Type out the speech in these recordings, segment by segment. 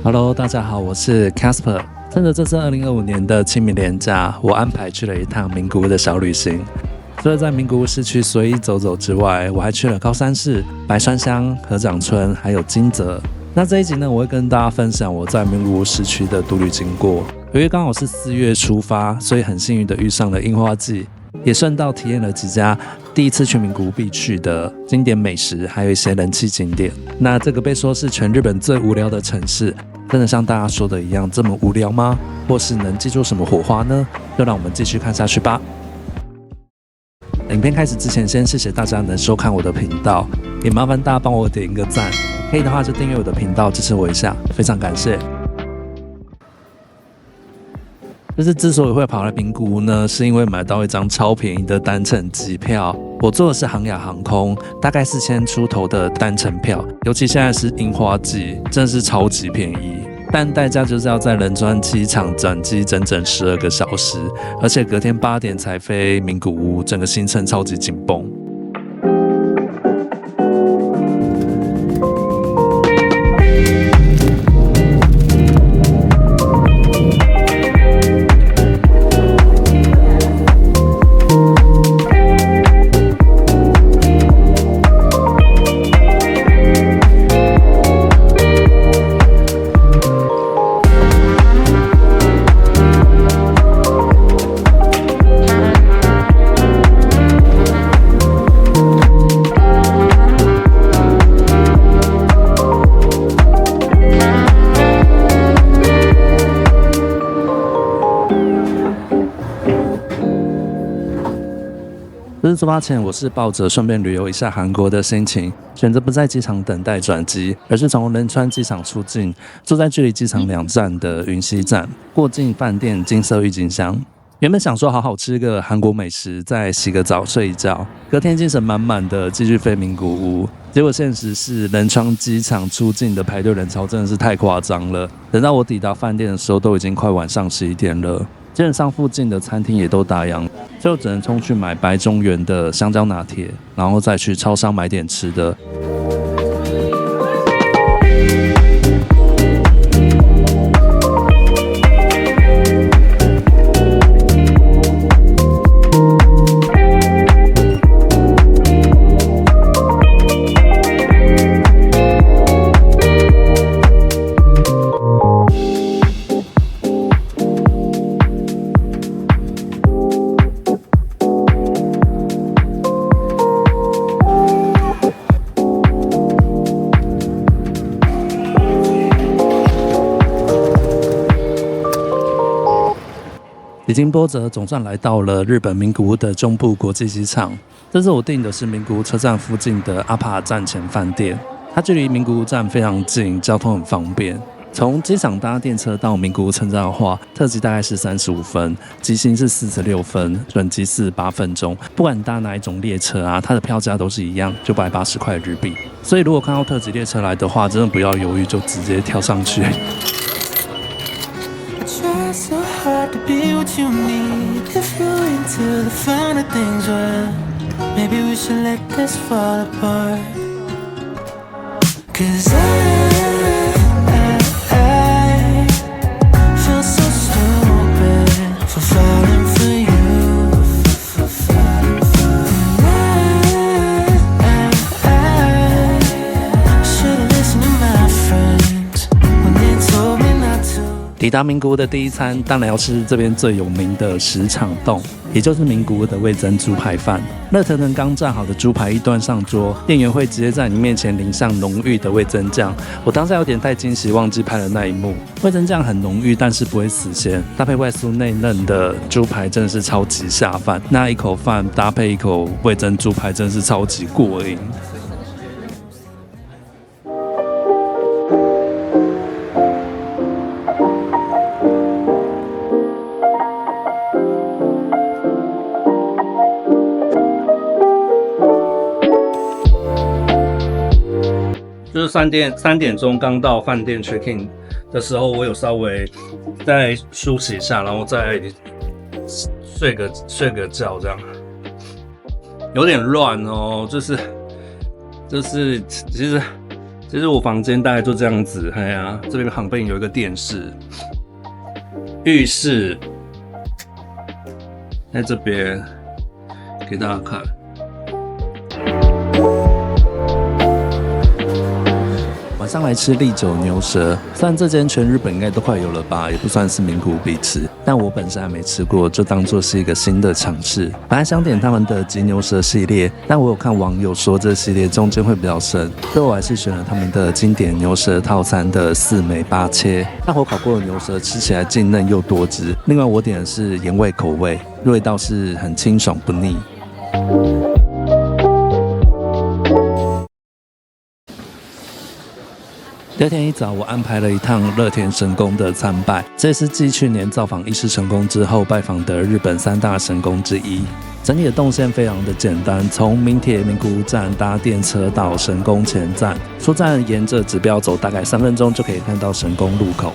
Hello， 大家好，我是 Casper。趁着这次2025年的清明连假，我安排去了一趟名古屋的小旅行。除了在名古屋市区随意走走之外，我还去了高山市、白川乡、合掌村，还有金泽。那这一集呢，我会跟大家分享我在名古屋市区的独旅经过。由于刚好是4月出发，所以很幸运的遇上了樱花季，也顺道体验了几家第一次去名古屋必去的经典美食，还有一些人气景点。那这个被说是全日本最无聊的城市，真的像大家说的一样这么无聊吗？或是能记住什么火花呢？就让我们继续看下去吧。影片开始之前，先谢谢大家能收看我的频道，也麻烦大家帮我点一个赞，可以的话就订阅我的频道支持我一下，非常感谢。就是之所以会跑来名古屋呢，是因为买到一张超便宜的单程机票。我坐的是航亚航空，大概4000出头的单程票，尤其现在是樱花季，真的是超级便宜。但代价就是要在仁川机场转机整整12个小时，而且隔天8点才飞名古屋，整个行程超级紧绷。这次出发前，我是抱着顺便旅游一下韩国的心情，选择不在机场等待转机，而是从仁川机场出境，住在距离机场2站的云溪站，过境饭店金色郁金香。原本想说好好吃个韩国美食，再洗个澡睡一觉，隔天精神满满的继续飞名古屋。结果现实是仁川机场出境的排队人潮真的是太夸张了，等到我抵达饭店的时候，都已经快晚上11点了。基本上附近的餐厅也都打烊，所以我只能冲去买白中原的香蕉拿铁，然后再去超商买点吃的。已经波折，总算来到了日本名古屋的中部国际机场。这次我订的是名古屋车站附近的阿帕站前饭店，它距离名古屋站非常近，交通很方便。从机场搭电车到名古屋车站的话，特急大概是35分，急行是46分，转机48分钟。不管你搭哪一种列车啊，它的票价都是一样，980块日币。所以如果看到特急列车来的话，真的不要犹豫，就直接跳上去。So hard to be what you need. If you're into the finer things, well, maybe we should let this fall apart. 'Cause I feel so stupid for falling for you. I should've listened to my friends when they told me not to.抵达名古屋的第一餐，当然要吃这边最有名的石场洞，也就是名古屋的味噌猪排饭。热腾腾刚炸好的猪排一端上桌，店员会直接在你面前淋上浓郁的味噌酱。我当下有点太惊喜，忘记拍了那一幕。味噌酱很浓郁，但是不会死咸，搭配外酥内嫩的猪排，真的是超级下饭。那一口饭搭配一口味噌猪排，真的是超级过瘾。就是3点钟刚到饭店 check in 的时候，我有稍微再梳洗一下，然后再睡个觉这样，有点乱哦，就是其实我房间大概就这样子，哎呀，这边旁边有一个电视，浴室在这边给大家看。晚上来吃利久牛舌，虽然这间全日本应该都快有了吧，也不算是名古屋必吃，但我本身还没吃过，就当作是一个新的尝试。本来想点他们的吉牛舌系列，但我有看网友说这系列中间会比较深，所以我还是选了他们的经典牛舌套餐的4枚8切。大火烤过的牛舌吃起来劲嫩又多汁，另外我点的是盐味口味，味道是很清爽不腻。第二天一早，我安排了一趟乐田神宫的参拜，这是继去年造访伊势神宫之后拜访的日本3大神宫之一。整体的动线非常的简单，从名铁名古屋站搭电车到神宫前站，出站沿着指标走大概3分钟就可以看到神宫入口。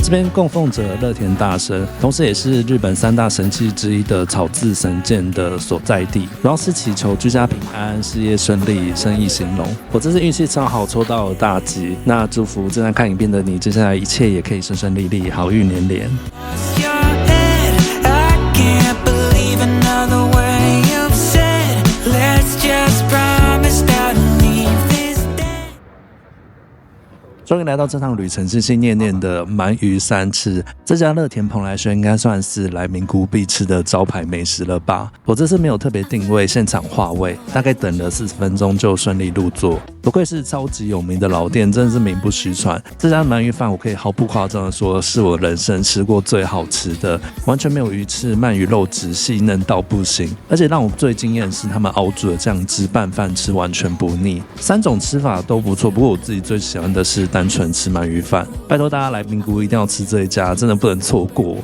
这边供奉着乐田大神，同时也是日本3大神器之一的草字神剑的所在地，主要是祈求居家平安、事业顺利、生意兴隆。我这次运气超好，抽到了大吉，那祝福正在看影片的你，接下来一切也可以顺顺利利，好运连连。终于来到这趟旅程，心心念念的鳗鱼三吃。这家乐田蓬莱轩应该算是来名古屋必吃的招牌美食了吧？我这次没有特别定位，现场划位，大概等了40分钟就顺利入座。不愧是超级有名的老店，真的是名不虚传。这家鳗鱼饭我可以毫不夸张的说，是我人生吃过最好吃的，完全没有鱼刺，鳗鱼肉质细嫩到不行。而且让我最惊艳的是他们熬煮的酱汁拌饭吃完全不腻，3种吃法都不错。不过我自己最喜欢的是单纯吃鳗鱼饭，拜托大家来名古屋一定要吃这一家，真的不能错过。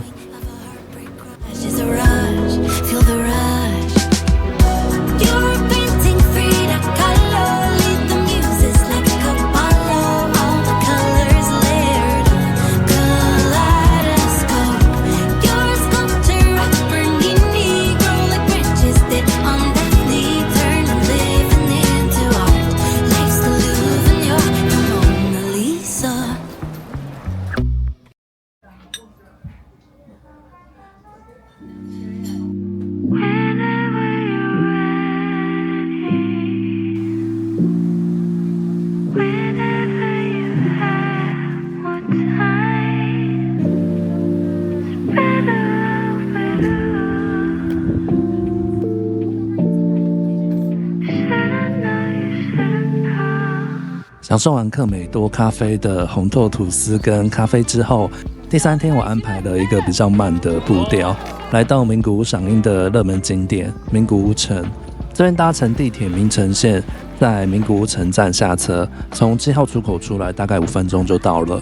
享受完克美多咖啡的红豆吐司跟咖啡之后，第3天我安排了一个比较慢的步调，来到名古屋赏樱的热门景点名古屋城。这边搭乘地铁名城线，在名古屋城站下车，从7号出口出来，大概5分钟就到了。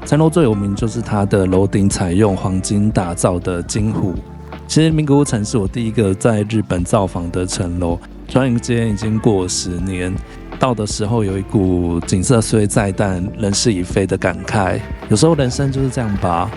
城楼最有名就是它的楼顶采用黄金打造的金湖。其实名古屋城是我第一个在日本造访的城楼，转眼间已经过了10年。到的时候有一股景色虽在但人事已非的感慨，有时候人生就是这样吧，